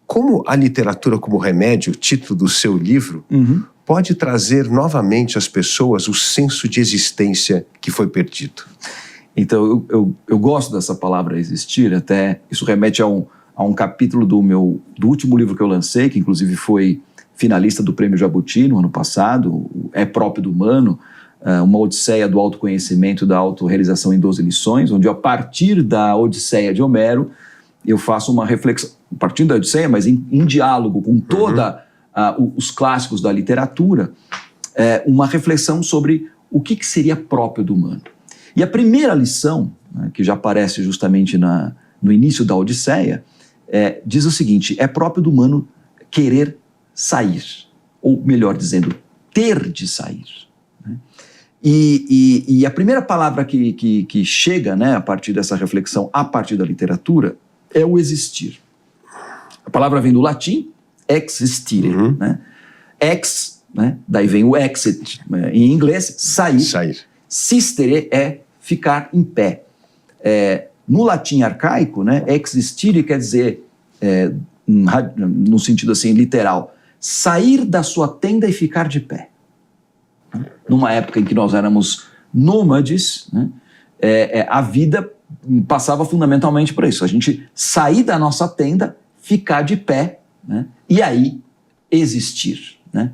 Como a literatura como remédio, título do seu livro, pode trazer novamente às pessoas o senso de existência que foi perdido? Então, eu gosto dessa palavra existir, até isso remete a um capítulo do último livro que eu lancei, que inclusive foi finalista do Prêmio Jabuti no ano passado, É Próprio do Humano, uma odisseia do autoconhecimento, da autorrealização em 12 lições, onde a partir da Odisseia de Homero, eu faço uma reflexão, partindo da Odisseia, mas em diálogo com todos os clássicos da literatura, uma reflexão sobre o que seria próprio do humano. E a primeira lição, né, que já aparece justamente no início da Odisseia, diz o seguinte: é próprio do humano querer sair, ou melhor dizendo, ter de sair. Né? E a primeira palavra que chega, né, a partir dessa reflexão, a partir da literatura, é o existir. A palavra vem do latim, existire. Né? Ex, né? Daí vem o exit, né? Em inglês, sair. Sistere é ficar em pé. No latim arcaico, né, existire quer dizer, no sentido assim literal, sair da sua tenda e ficar de pé. Numa época em que nós éramos nômades, né, a vida passava fundamentalmente por isso. A gente sair da nossa tenda, ficar de pé, né, e aí existir, né,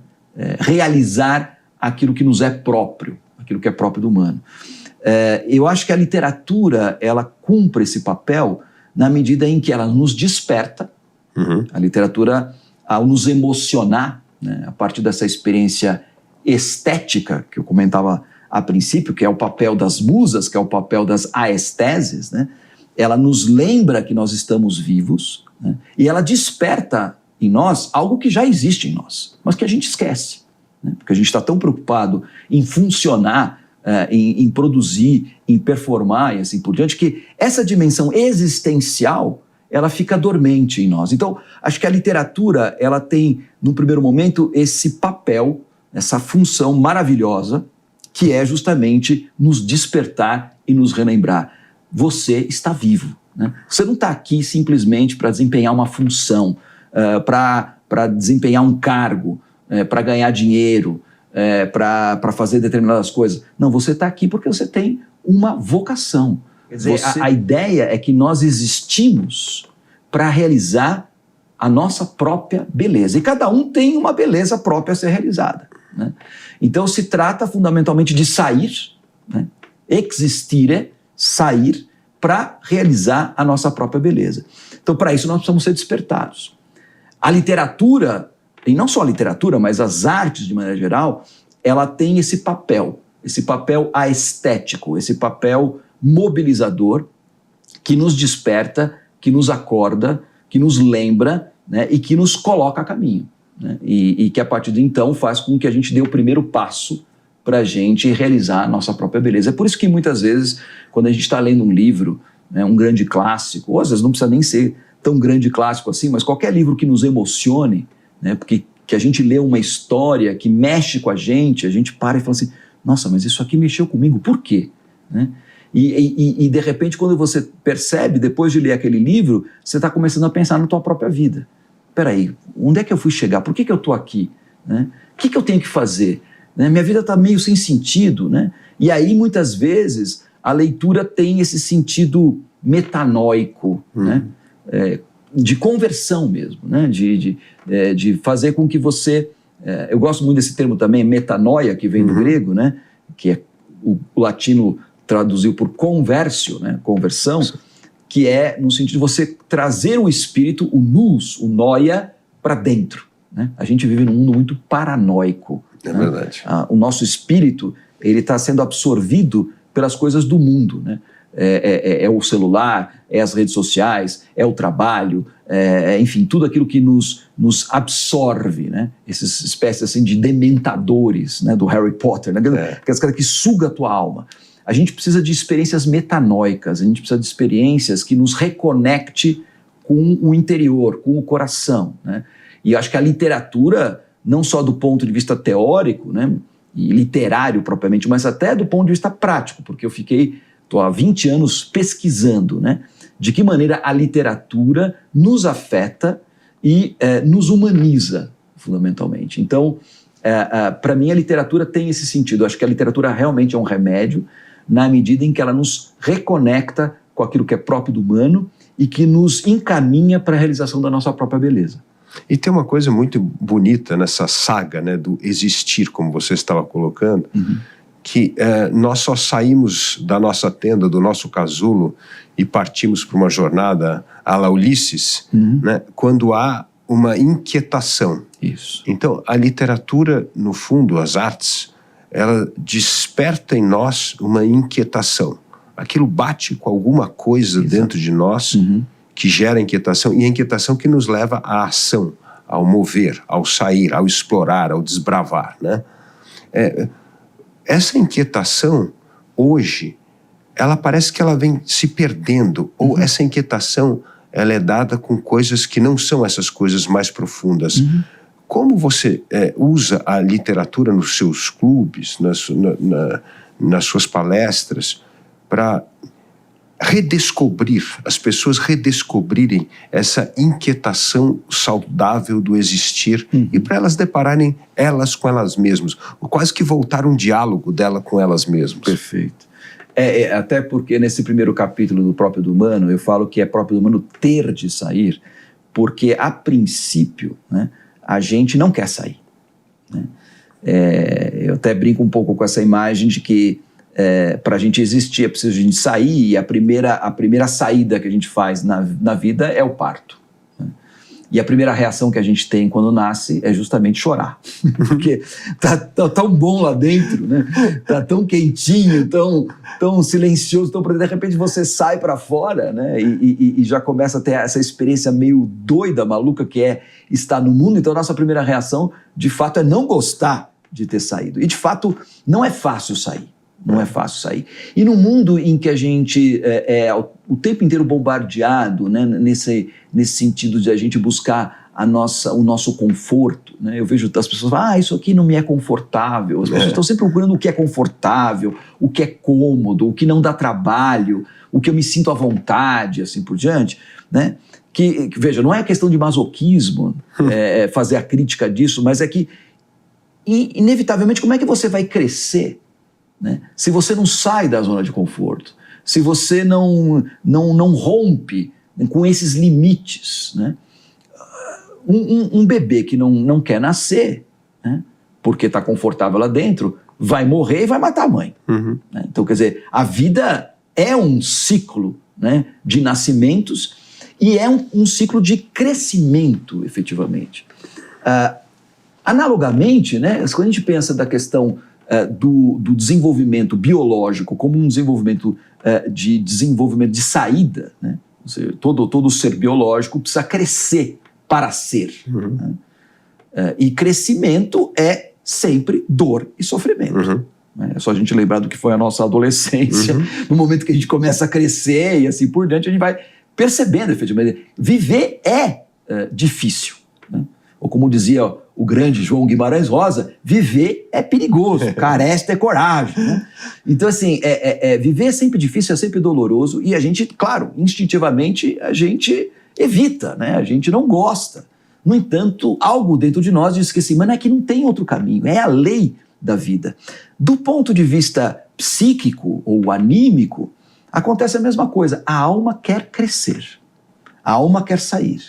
realizar aquilo que nos é próprio, aquilo que é próprio do humano. Eu acho que a literatura, ela cumpre esse papel na medida em que ela nos desperta. A literatura, ao nos emocionar, né, a partir dessa experiência estética que eu comentava a princípio, que é o papel das musas, que é o papel das aestheses, né, ela nos lembra que nós estamos vivos, né, e ela desperta em nós algo que já existe em nós, mas que a gente esquece, né, porque a gente está tão preocupado em funcionar, em produzir, em performar e assim por diante, que essa dimensão existencial, ela fica dormente em nós. Então, acho que a literatura, ela tem, no primeiro momento, esse papel, essa função maravilhosa, que é justamente nos despertar e nos relembrar. Você está vivo, né? Você não está aqui simplesmente para desempenhar uma função, para desempenhar um cargo, para ganhar dinheiro, para fazer determinadas coisas. Não, você está aqui porque você tem uma vocação. Quer dizer, a ideia é que nós existimos para realizar a nossa própria beleza. E cada um tem uma beleza própria a ser realizada, né? Então se trata fundamentalmente de sair, né? Existire, sair, para realizar a nossa própria beleza. Então, para isso, nós precisamos ser despertados. A literatura, e não só a literatura, mas as artes de maneira geral, ela tem esse papel aestético, esse papel mobilizador que nos desperta, que nos acorda, que nos lembra, né, e que nos coloca a caminho, né, e que a partir de então faz com que a gente dê o primeiro passo para a gente realizar a nossa própria beleza. É por isso que muitas vezes, quando a gente está lendo um livro, né, um grande clássico, ou às vezes não precisa nem ser tão grande clássico assim, mas qualquer livro que nos emocione, né, porque que a gente lê uma história que mexe com a gente para e fala assim, nossa, mas isso aqui mexeu comigo, por quê? Né? E de repente, quando você percebe, depois de ler aquele livro, você está começando a pensar na tua própria vida. Peraí, onde é que eu fui chegar? Por que eu estou aqui? Né? O que eu tenho que fazer? Né? Minha vida está meio sem sentido, né? E aí, muitas vezes, a leitura tem esse sentido metanoico, né? De conversão mesmo, né? De fazer com que você... eu gosto muito desse termo também, metanoia, que vem do grego, né? Que é o latino traduziu por conversio, né? Conversão, que é no sentido de você trazer o espírito, o nous, o noia, para dentro, né? A gente vive num mundo muito paranoico. É, né? Verdade. O nosso espírito, ele está sendo absorvido pelas coisas do mundo, né? É o celular, é as redes sociais, é o trabalho, enfim, tudo aquilo que nos absorve, né? Essas espécies assim, de dementadores, né? Do Harry Potter, né? Aquelas caras que suga a tua alma. A gente precisa de experiências metanoicas, a gente precisa de experiências que nos reconecte com o interior, com o coração, né? E eu acho que a literatura, não só do ponto de vista teórico, né, e literário propriamente, mas até do ponto de vista prático, porque eu estou há 20 anos pesquisando, né, de que maneira a literatura nos afeta e nos humaniza, fundamentalmente. Então, para mim, a literatura tem esse sentido. Eu acho que a literatura realmente é um remédio, na medida em que ela nos reconecta com aquilo que é próprio do humano e que nos encaminha para a realização da nossa própria beleza. E tem uma coisa muito bonita nessa saga, né, do existir, como você estava colocando, que nós só saímos da nossa tenda, do nosso casulo, e partimos para uma jornada à la Ulisses, né, quando há uma inquietação. Isso. Então, a literatura, no fundo, as artes, ela desperta em nós uma inquietação. Aquilo bate com alguma coisa dentro de nós que gera inquietação, e a inquietação que nos leva à ação, ao mover, ao sair, ao explorar, ao desbravar, né? Essa inquietação, hoje, ela parece que ela vem se perdendo, ou essa inquietação, ela é dada com coisas que não são essas coisas mais profundas. Como você usa a literatura nos seus clubes, nas suas palestras, para redescobrir, as pessoas redescobrirem essa inquietação saudável do existir e para elas depararem elas com elas mesmas, quase que voltar um diálogo dela com elas mesmas. Perfeito. Até porque nesse primeiro capítulo do Próprio do Humano, eu falo que é próprio do humano ter de sair, porque a princípio, né, a gente não quer sair, né? Eu até brinco um pouco com essa imagem de que para a gente existir é preciso a gente sair, e a primeira saída que a gente faz na vida é o parto, né? E a primeira reação que a gente tem quando nasce é justamente chorar, porque tá tão bom lá dentro, né? Tá tão quentinho, tão silencioso, de repente você sai para fora, né? E já começa a ter essa experiência meio doida, maluca, que é estar no mundo. Então a nossa primeira reação, de fato, é não gostar de ter saído. E de fato não é fácil sair. Não é fácil sair. E no mundo em que a gente o tempo inteiro bombardeado, né, nesse sentido de a gente buscar o nosso conforto, né? Eu vejo as pessoas falam, isso aqui não me é confortável. As pessoas estão sempre procurando o que é confortável, o que é cômodo, o que não dá trabalho, o que eu me sinto à vontade, assim por diante, né? Que veja, não é questão de masoquismo fazer a crítica disso, mas é que, inevitavelmente, como é que você vai crescer, né, se você não sai da zona de conforto, se você não rompe com esses limites, né? Um bebê que não quer nascer, né, porque está confortável lá dentro, vai morrer e vai matar a mãe. Né? Então, quer dizer, a vida é um ciclo, né, de nascimentos e é um ciclo de crescimento, efetivamente. Analogamente, né, quando a gente pensa da questão do desenvolvimento biológico como um desenvolvimento de saída, né? Ou seja, todo ser biológico precisa crescer para ser. Né? E crescimento é sempre dor e sofrimento. É só a gente lembrar do que foi a nossa adolescência. No momento que a gente começa a crescer e assim por diante, a gente vai percebendo, efetivamente, viver é difícil, né? Ou como dizia o grande João Guimarães Rosa, viver é perigoso, carece de coragem, né? Então, assim, viver é sempre difícil, é sempre doloroso, e a gente, claro, instintivamente, a gente evita, né? A gente não gosta. No entanto, algo dentro de nós diz que assim, mas não é que não tem outro caminho, é a lei da vida. Do ponto de vista psíquico ou anímico, acontece a mesma coisa. A alma quer crescer, a alma quer sair,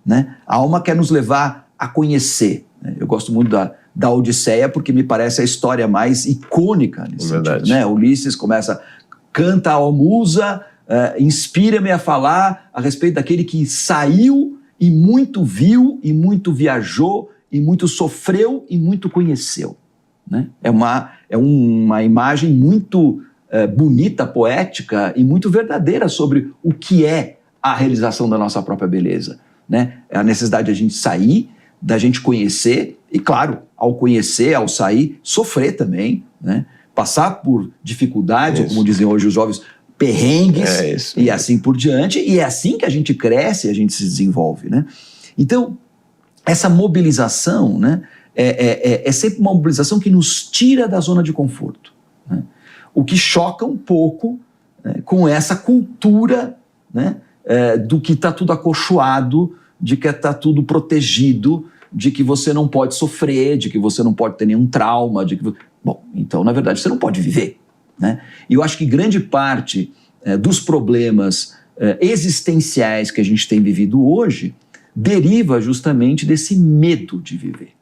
né? A alma quer nos levar a conhecer. Eu gosto muito da Odisseia porque me parece a história mais icônica nesse sentido, né? Ulisses canta a musa, inspira-me a falar a respeito daquele que saiu e muito viu, e muito viajou, e muito sofreu, e muito conheceu, né? É uma imagem muito bonita, poética e muito verdadeira sobre o que é a realização da nossa própria beleza, né? É a necessidade de a gente sair, da gente conhecer, e claro, ao conhecer, ao sair, sofrer também, né? Passar por dificuldade, como dizem hoje os jovens, perrengues, e assim por diante, e é assim que a gente cresce e a gente se desenvolve, né? Então, essa mobilização, né, é sempre uma mobilização que nos tira da zona de conforto, né? O que choca um pouco, né, com essa cultura, né, do que está tudo acolchoado, de que está tudo protegido, de que você não pode sofrer, de que você não pode ter nenhum trauma, de que... Bom, então, na verdade, você não pode viver, né? E eu acho que grande parte dos problemas existenciais que a gente tem vivido hoje deriva justamente desse medo de viver.